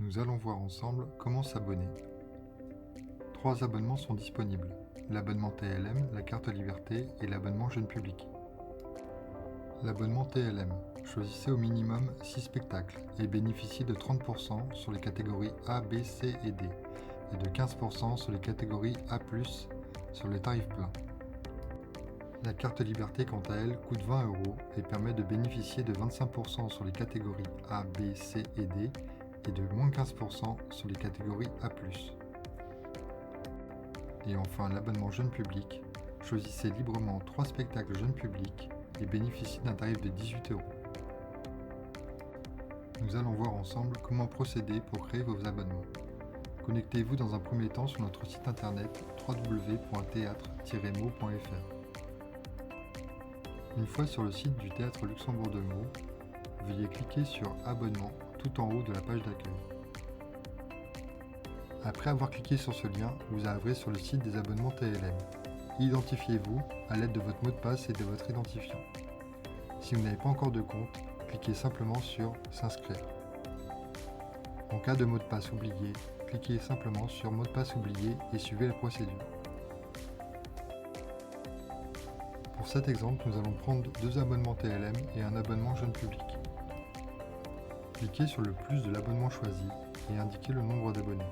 Nous allons voir ensemble comment s'abonner. 3 abonnements sont disponibles, l'abonnement TLM, la carte Liberté et l'abonnement Jeune Public. L'abonnement TLM, choisissez au minimum 6 spectacles et bénéficiez de 30% sur les catégories A, B, C et D et de 15% sur les catégories A+, sur les tarifs pleins. La carte Liberté, quant à elle, coûte 20 € et permet de bénéficier de 25% sur les catégories A, B, C et D et de moins 15% sur les catégories A+. Et enfin, l'abonnement Jeune Public, choisissez librement 3 spectacles Jeune Public et bénéficiez d'un tarif de 18 €. Nous allons voir ensemble comment procéder pour créer vos abonnements. Connectez-vous dans un premier temps sur notre site internet www.theatre-mo.fr. Une fois sur le site du Théâtre Luxembourg de Meaux, veuillez cliquer sur Abonnement tout en haut de la page d'accueil. Après avoir cliqué sur ce lien, vous arriverez sur le site des abonnements TLM. Identifiez-vous à l'aide de votre mot de passe et de votre identifiant. Si vous n'avez pas encore de compte, cliquez simplement sur S'inscrire. En cas de mot de passe oublié, cliquez simplement sur Mot de passe oublié et suivez la procédure. Pour cet exemple, nous allons prendre 2 abonnements TLM et un abonnement Jeune Public. Cliquez sur le plus de l'abonnement choisi et indiquez le nombre d'abonnés.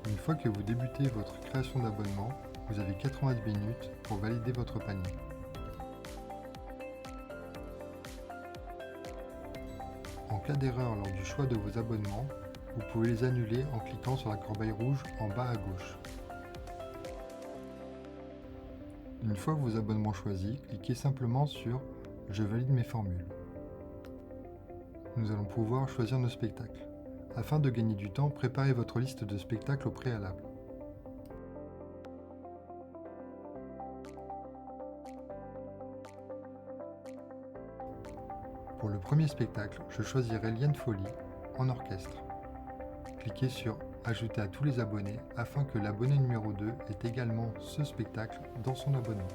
Une fois que vous débutez votre création d'abonnement, vous avez 90 minutes pour valider votre panier. En cas d'erreur lors du choix de vos abonnements, vous pouvez les annuler en cliquant sur la corbeille rouge en bas à gauche. Une fois vos abonnements choisis, cliquez simplement sur « Je valide mes formules ». Nous allons pouvoir choisir nos spectacles. Afin de gagner du temps, préparez votre liste de spectacles au préalable. Pour le premier spectacle, je choisirai Liane Folie en orchestre. Cliquez sur Ajouter à tous les abonnés afin que l'abonné numéro 2 ait également ce spectacle dans son abonnement.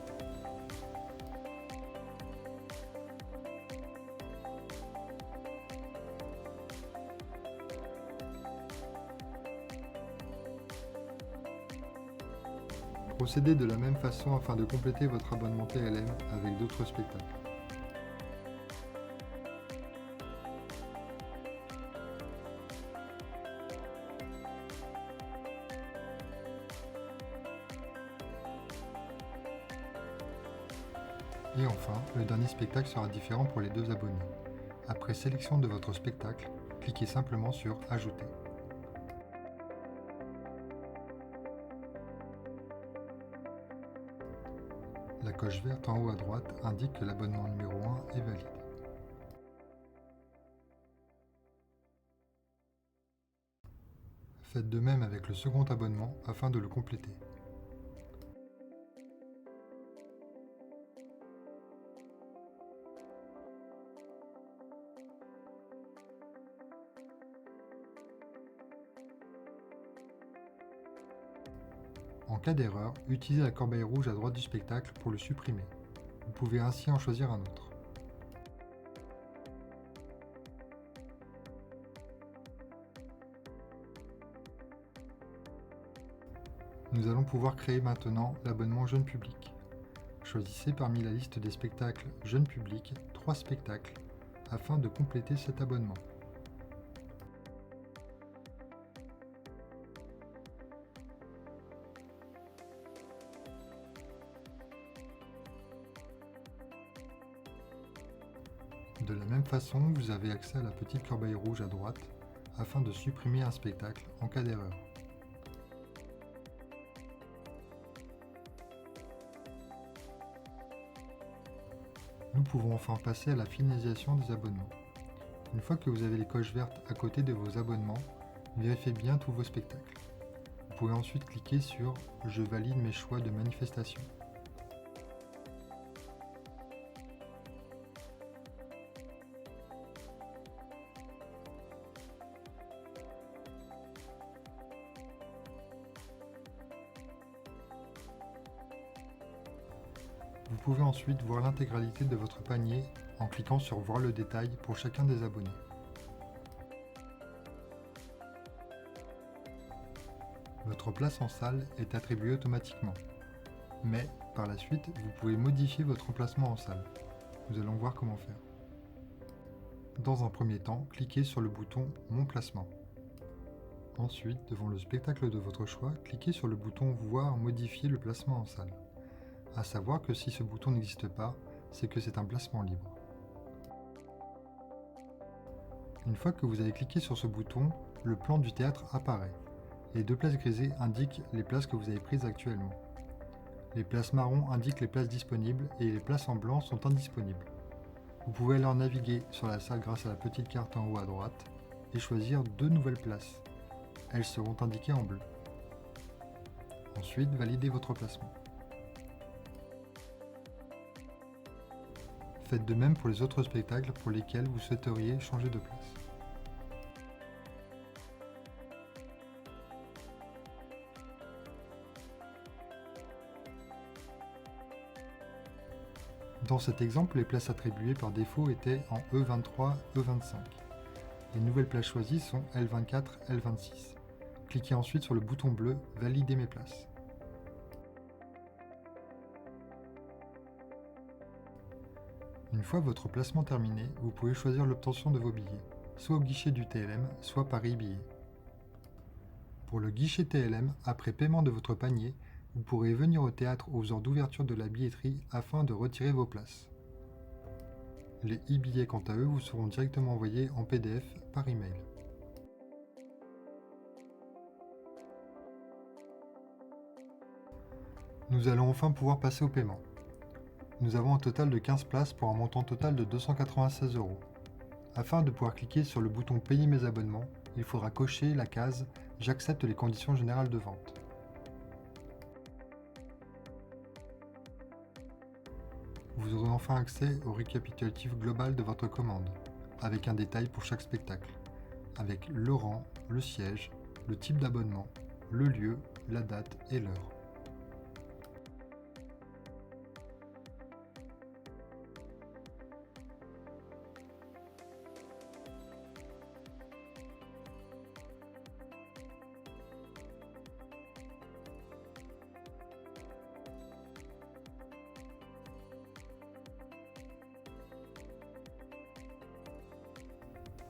Procédez de la même façon afin de compléter votre abonnement TLM avec d'autres spectacles. Et enfin, le dernier spectacle sera différent pour les 2 abonnés. Après sélection de votre spectacle, cliquez simplement sur Ajouter. La coche verte en haut à droite indique que l'abonnement numéro 1 est valide. Faites de même avec le second abonnement afin de le compléter. En cas d'erreur, utilisez la corbeille rouge à droite du spectacle pour le supprimer. Vous pouvez ainsi en choisir un autre. Nous allons pouvoir créer maintenant l'abonnement Jeune Public. Choisissez parmi la liste des spectacles Jeune Public 3 spectacles afin de compléter cet abonnement. De la même façon, vous avez accès à la petite corbeille rouge à droite afin de supprimer un spectacle en cas d'erreur. Nous pouvons enfin passer à la finalisation des abonnements. Une fois que vous avez les coches vertes à côté de vos abonnements, vérifiez bien tous vos spectacles. Vous pouvez ensuite cliquer sur « Je valide mes choix de manifestation ». Vous pouvez ensuite voir l'intégralité de votre panier en cliquant sur Voir le détail pour chacun des abonnés. Votre place en salle est attribuée automatiquement, mais par la suite, vous pouvez modifier votre emplacement en salle. Nous allons voir comment faire. Dans un premier temps, cliquez sur le bouton Mon placement. Ensuite, devant le spectacle de votre choix, cliquez sur le bouton Voir modifier le placement en salle. À savoir que si ce bouton n'existe pas, c'est que c'est un placement libre. Une fois que vous avez cliqué sur ce bouton, le plan du théâtre apparaît. Les deux places grisées indiquent les places que vous avez prises actuellement. Les places marron indiquent les places disponibles et les places en blanc sont indisponibles. Vous pouvez alors naviguer sur la salle grâce à la petite carte en haut à droite et choisir deux nouvelles places. Elles seront indiquées en bleu. Ensuite, validez votre placement. Faites de même pour les autres spectacles pour lesquels vous souhaiteriez changer de place. Dans cet exemple, les places attribuées par défaut étaient en E23, E25. Les nouvelles places choisies sont L24, L26. Cliquez ensuite sur le bouton bleu « Valider mes places ». Une fois votre placement terminé, vous pouvez choisir l'obtention de vos billets, soit au guichet du TLM, soit par e-billet. Pour le guichet TLM, après paiement de votre panier, vous pourrez venir au théâtre aux heures d'ouverture de la billetterie afin de retirer vos places. Les e-billets, quant à eux, vous seront directement envoyés en PDF par email. Nous allons enfin pouvoir passer au paiement. Nous avons un total de 15 places pour un montant total de 296 €. Afin de pouvoir cliquer sur le bouton Payer mes abonnements, il faudra cocher la case « J'accepte les conditions générales de vente ». Vous aurez enfin accès au récapitulatif global de votre commande, avec un détail pour chaque spectacle, avec le rang, le siège, le type d'abonnement, le lieu, la date et l'heure.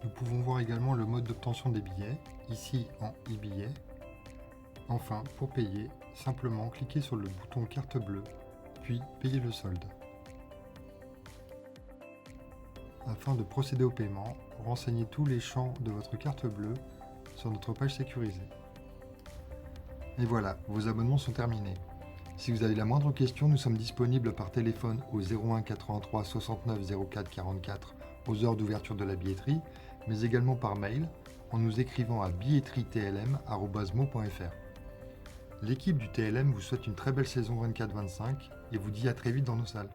Nous pouvons voir également le mode d'obtention des billets, ici en e-billet. Enfin, pour payer, simplement cliquez sur le bouton carte bleue, puis payer le solde. Afin de procéder au paiement, renseignez tous les champs de votre carte bleue sur notre page sécurisée. Et voilà, vos abonnements sont terminés. Si vous avez la moindre question, nous sommes disponibles par téléphone au 01 83 69 04 44 aux heures d'ouverture de la billetterie, mais également par mail en nous écrivant à billetterietlm@mo.fr. L'équipe du TLM vous souhaite une très belle saison 24-25 et vous dit à très vite dans nos salles.